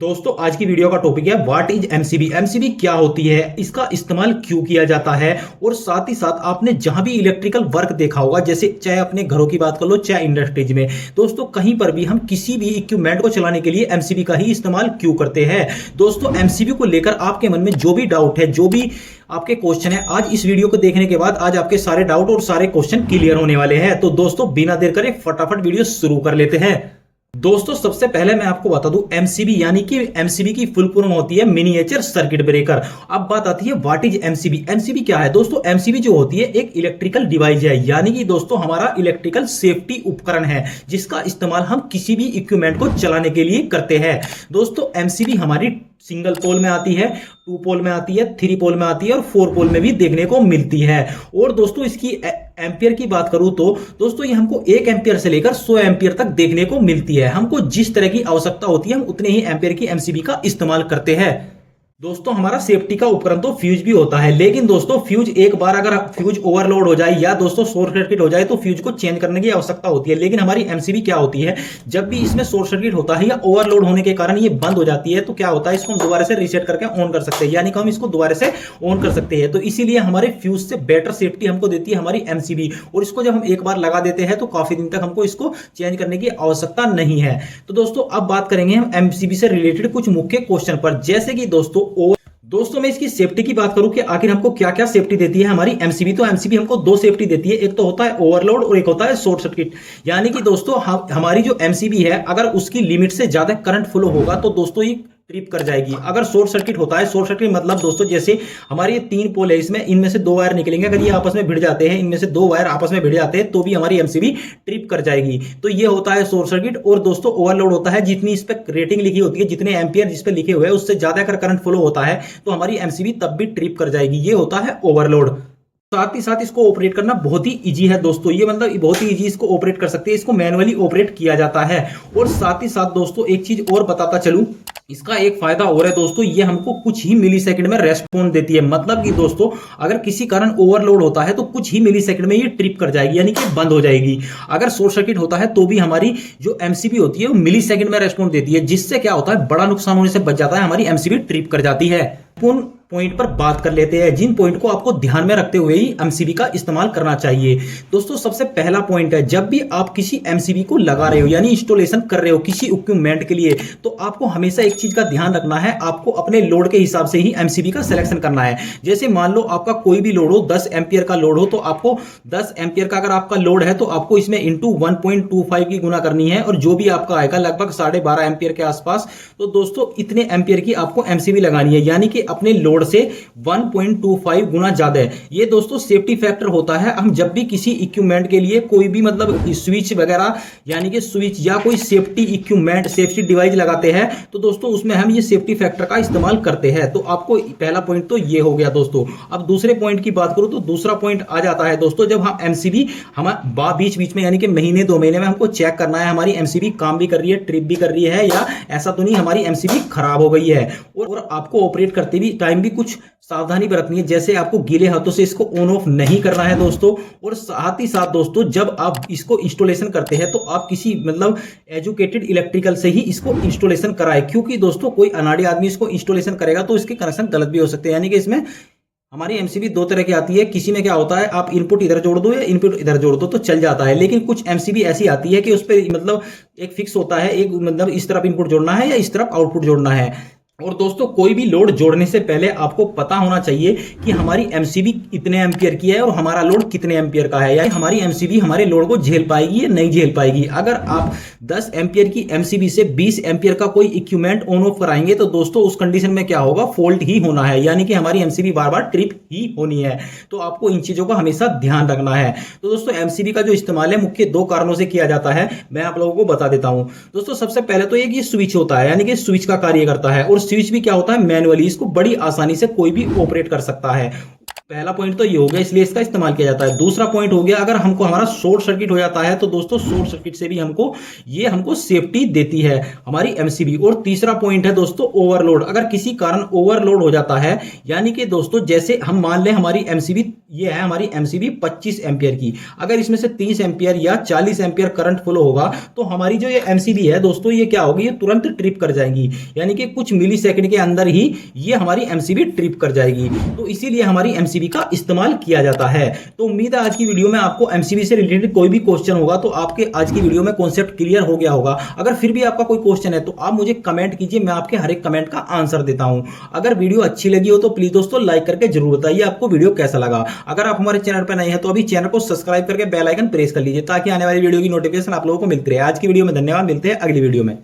दोस्तों आज की वीडियो का टॉपिक है व्हाट इज एमसीबी। एमसीबी क्या होती है, इसका इस्तेमाल क्यों किया जाता है, और साथ ही साथ आपने जहां भी इलेक्ट्रिकल वर्क देखा होगा, जैसे चाहे अपने घरों की बात कर लो चाहे इंडस्ट्रीज में, दोस्तों कहीं पर भी हम किसी भी इक्विपमेंट को चलाने के लिए एमसीबी का ही इस्तेमाल क्यों करते हैं। दोस्तों एमसीबी को लेकर आपके मन में जो भी डाउट है, जो भी आपके क्वेश्चन है, आज इस वीडियो को देखने के बाद आज आपके सारे डाउट और सारे क्वेश्चन क्लियर होने वाले हैं। तो दोस्तों बिना देर करे फटाफट वीडियो शुरू कर लेते हैं। दोस्तों सबसे पहले मैं आपको बता दूं एमसीबी यानी कि एमसीबी की फुल फॉर्म होती है मिनिएचर सर्किट ब्रेकर। अब बात आती है व्हाट इज एमसीबी। एमसीबी क्या है दोस्तों? एमसीबी जो होती है एक इलेक्ट्रिकल डिवाइस है, यानी कि दोस्तों हमारा इलेक्ट्रिकल सेफ्टी उपकरण है जिसका इस्तेमाल हम किसी भी इक्विपमेंट को चलाने के लिए करते हैं। दोस्तों एमसीबी हमारी सिंगल पोल में आती है, 2 पोल में आती है, 3 पोल में आती है और 4 पोल में भी देखने को मिलती है। और दोस्तों इसकी एम्पियर की बात करूं तो दोस्तों ये हमको 1 एम्पियर से लेकर 100 एम्पियर तक देखने को मिलती है। हमको जिस तरह की आवश्यकता होती है हम उतने ही एम्पियर की एमसीबी का इस्तेमाल करते हैं। दोस्तों हमारा सेफ्टी का उपकरण तो फ्यूज भी होता है, लेकिन दोस्तों फ्यूज एक बार अगर फ्यूज ओवरलोड हो जाए या दोस्तों शॉर्ट सर्किट हो जाए तो फ्यूज को चेंज करने की आवश्यकता होती है। लेकिन हमारी एमसीबी क्या होती है, जब भी इसमें शॉर्ट सर्किट होता है या ओवरलोड होने के कारण ये बंद हो जाती है तो क्या होता है, इसको हम दोबारा से रीसेट करके ऑन कर सकते हैं, यानी कि हम इसको दोबारा से ऑन कर सकते हैं। तो इसीलिए हमारे फ्यूज से बेटर सेफ्टी हमको देती है हमारी एमसीबी, और इसको जब हम एक बार लगा देते हैं तो काफी दिन तक हमको इसको चेंज करने की आवश्यकता नहीं है। तो दोस्तों अब बात करेंगे हम एमसीबी से रिलेटेड कुछ मुख्य क्वेश्चन पर, जैसे कि दोस्तों मैं इसकी सेफ्टी की बात करूं कि आखिर हमको क्या क्या सेफ्टी देती है हमारी एमसीबी। तो एमसीबी हमको 2 सेफ्टी देती है, एक तो होता है ओवरलोड और एक होता है शॉर्ट सर्किट। यानी कि दोस्तों हमारी जो एमसीबी है अगर उसकी लिमिट से ज्यादा करंट फ्लो होगा तो दोस्तों ये ट्रिप कर जाएगी। अगर शॉर्ट सर्किट होता है, शॉर्ट सर्किट मतलब दोस्तों जैसे हमारी 3 पोल है, इसमें इनमें से 2 वायर निकलेंगे, अगर ये आपस में भिड़ जाते हैं, इनमें से 2 वायर आपस में भिड़ जाते हैं तो भी हमारी एमसीबी ट्रिप कर जाएगी। तो ये होता है शॉर्ट सर्किट। और दोस्तों ओवरलोड होता है, जितनी इस पर रेटिंग लिखी होती है, जितने एम्पियर जिस पे लिखे हुए हैं उससे ज्यादा अगर करंट फ्लो होता है तो हमारी एमसीबी तब भी ट्रिप कर जाएगी। ये होता है ओवरलोड। साथ ही साथ इसको ऑपरेट करना बहुत ही इजी है दोस्तों, ये मतलब बहुत ही इजी इसको ऑपरेट कर सकते हैं, इसको मैनुअली ऑपरेट किया जाता है। और साथ ही साथ दोस्तों एक चीज और बताता चलूं, इसका एक फायदा और है दोस्तों, ये हमको कुछ ही मिली सेकंड में रेस्पॉन्स देती है। मतलब कि दोस्तों अगर किसी कारण ओवरलोड होता है तो कुछ ही मिली सेकंड में ये ट्रिप कर जाएगी, यानी कि बंद हो जाएगी। अगर शॉर्ट सर्किट होता है तो भी हमारी जो एमसीबी होती है वो मिली सेकंड में रेस्पॉन्स देती है, जिससे क्या होता है बड़ा नुकसान होने से बच जाता है, हमारी एमसीबी ट्रिप कर जाती है। पॉइंट पर बात कर लेते हैं, जिन पॉइंट को आपको ध्यान में रखते हुए ही एमसीबी का इस्तेमाल करना चाहिए। दोस्तों सबसे पहला पॉइंट है, जब भी आप किसी एमसीबी को लगा रहे हो यानी इंस्टॉलेशन कर रहे हो किसी इक्विपमेंट के लिए, तो आपको हमेशा एक चीज का ध्यान रखना है, आपको अपने लोड के हिसाब से ही एमसीबी का सिलेक्शन करना है। जैसे मान लो आपका कोई भी लोड हो, 10 एम्पियर का लोड हो, तो आपको 10 एम्पियर का अगर आपका लोड है तो आपको इसमें इंटू 1.25 की गुना करनी है, और जो भी आपका आएगा लगभग 12.5 एम्पियर के आसपास, तो दोस्तों इतने एम्पियर की आपको एमसीबी लगानी है, यानी कि अपने लोड से 1.25 गुना ज्यादा है। ये दोस्तों सेफ्टी फैक्टर होता है। हम जब भी किसी इक्विपमेंट के लिए कोई भी मतलब स्विच वगैरह यानी कि स्विच या कोई सेफ्टी इक्विपमेंट सेफ्टी डिवाइस लगाते हैं तो दोस्तों उसमें हम ये सेफ्टी फैक्टर का इस्तेमाल करते हैं। तो आपको पहला पॉइंट तो ये हो गया दोस्तों। अब दूसरे पॉइंट की बात करूं तो दूसरा पॉइंट आ जाता है दोस्तों, जब हम एमसीबी हम बीच बीच में यानी कि महीने 2 महीने में हमको चेक करना है हमारी एमसीबी काम भी कर रही है, ट्रिप भी कर रही है, या ऐसा तो नहीं हमारी एमसीबी खराब हो गई है। और आपको ऑपरेट करते भी टाइम भी कुछ सावधानी बरतनी है, जैसे आपको गीले हाथों से इसको ऑन ऑफ नहीं करना है दोस्तों। और साथ ही साथ दोस्तों जब आप इसको इंस्टॉलेशन करते हैं तो आप किसी मतलब एजुकेटेड इलेक्ट्रिकल से ही इसको इंस्टॉलेशन कराएं, क्योंकि दोस्तों कोई अनाड़ी आदमी इसको इंस्टॉलेशन करेगा तो इसके कनेक्शन गलत भी हो सकते हैं। यानी कि इसमें हमारी एमसीबी 2 तरह की आती है, किसी में क्या होता है आप इनपुट इधर जोड़ दो या इनपुट इधर जोड़ दो तो चल जाता है, लेकिन कुछ एमसीबी ऐसी आती है कि उस पर मतलब एक फिक्स होता है, एक मतलब इस तरफ इनपुट जोड़ना है या इस तरफ आउटपुट जोड़ना है। और दोस्तों कोई भी लोड जोड़ने से पहले आपको पता होना चाहिए कि हमारी एमसीबी कितने एम्पियर की है और हमारा लोड कितने एम्पियर का है, यानी हमारी एमसीबी हमारे लोड को झेल पाएगी या नहीं झेल पाएगी। अगर आप 10 एम्पियर की एमसीबी से 20 एम्पियर का कोई इक्विपमेंट ऑन ऑफ कराएंगे तो दोस्तों उस कंडीशन में क्या होगा, फॉल्ट ही होना है, यानी कि हमारी एमसीबी बार बार ट्रिप ही होनी है। तो आपको इन चीजों का हमेशा ध्यान रखना है। तो दोस्तों एमसीबी का जो इस्तेमाल है मुख्य 2 कारणों से किया जाता है, मैं आप लोगों को बता देता हूं। दोस्तों सबसे पहले तो एक ये स्विच होता है, यानी कि स्विच का कार्य करता है, और स्विच भी क्या होता है मैनुअली, इसको बड़ी आसानी से कोई भी ऑपरेट कर सकता है। पहला पॉइंट तो ये हो गया, इसलिए इसका इस्तेमाल किया जाता है। दूसरा पॉइंट हो गया, अगर हमको हमारा शॉर्ट सर्किट हो जाता है तो दोस्तों शॉर्ट सर्किट से भी हमको सेफ्टी देती है हमारी एमसीबी। और तीसरा पॉइंट है दोस्तों ओवरलोड। अगर किसी कारण ओवरलोड हो जाता है, यानी कि दोस्तों जैसे हम मान लें हमारी एमसीबी, ये है हमारी एमसीबी 25 एम्पियर की, अगर इसमें से 30 एम्पियर या 40 एम्पियर करंट फ्लो होगा तो हमारी जो ये एमसीबी है दोस्तों, ये क्या होगी, ये तुरंत ट्रिप कर जाएंगी, यानी कि कुछ मिली सेकंड के अंदर ही ये हमारी एमसीबी ट्रिप कर जाएगी। तो इसीलिए हमारी एमसीबी का इस्तेमाल किया जाता है। तो उम्मीद है आज की वीडियो में आपको एमसीबी से रिलेटेड कोई भी क्वेश्चन होगा तो आपके आज की वीडियो में कॉन्सेप्ट क्लियर हो गया होगा। अगर फिर भी आपका कोई क्वेश्चन है तो आप मुझे कमेंट कीजिए, मैं आपके हर एक कमेंट का आंसर देता हूं। अगर वीडियो अच्छी लगी हो तो प्लीज दोस्तों लाइक करके जरूर बताइए आपको वीडियो कैसा लगा। अगर आप हमारे चैनल पर नए हैं तो अभी चैनल को सब्सक्राइब करके बेल आइकन प्रेस कर लीजिए ताकि आने वाली वीडियो की नोटिफिकेशन आप लोगों को मिलती रहे। आज की वीडियो में धन्यवाद, मिलते हैं अगली वीडियो में।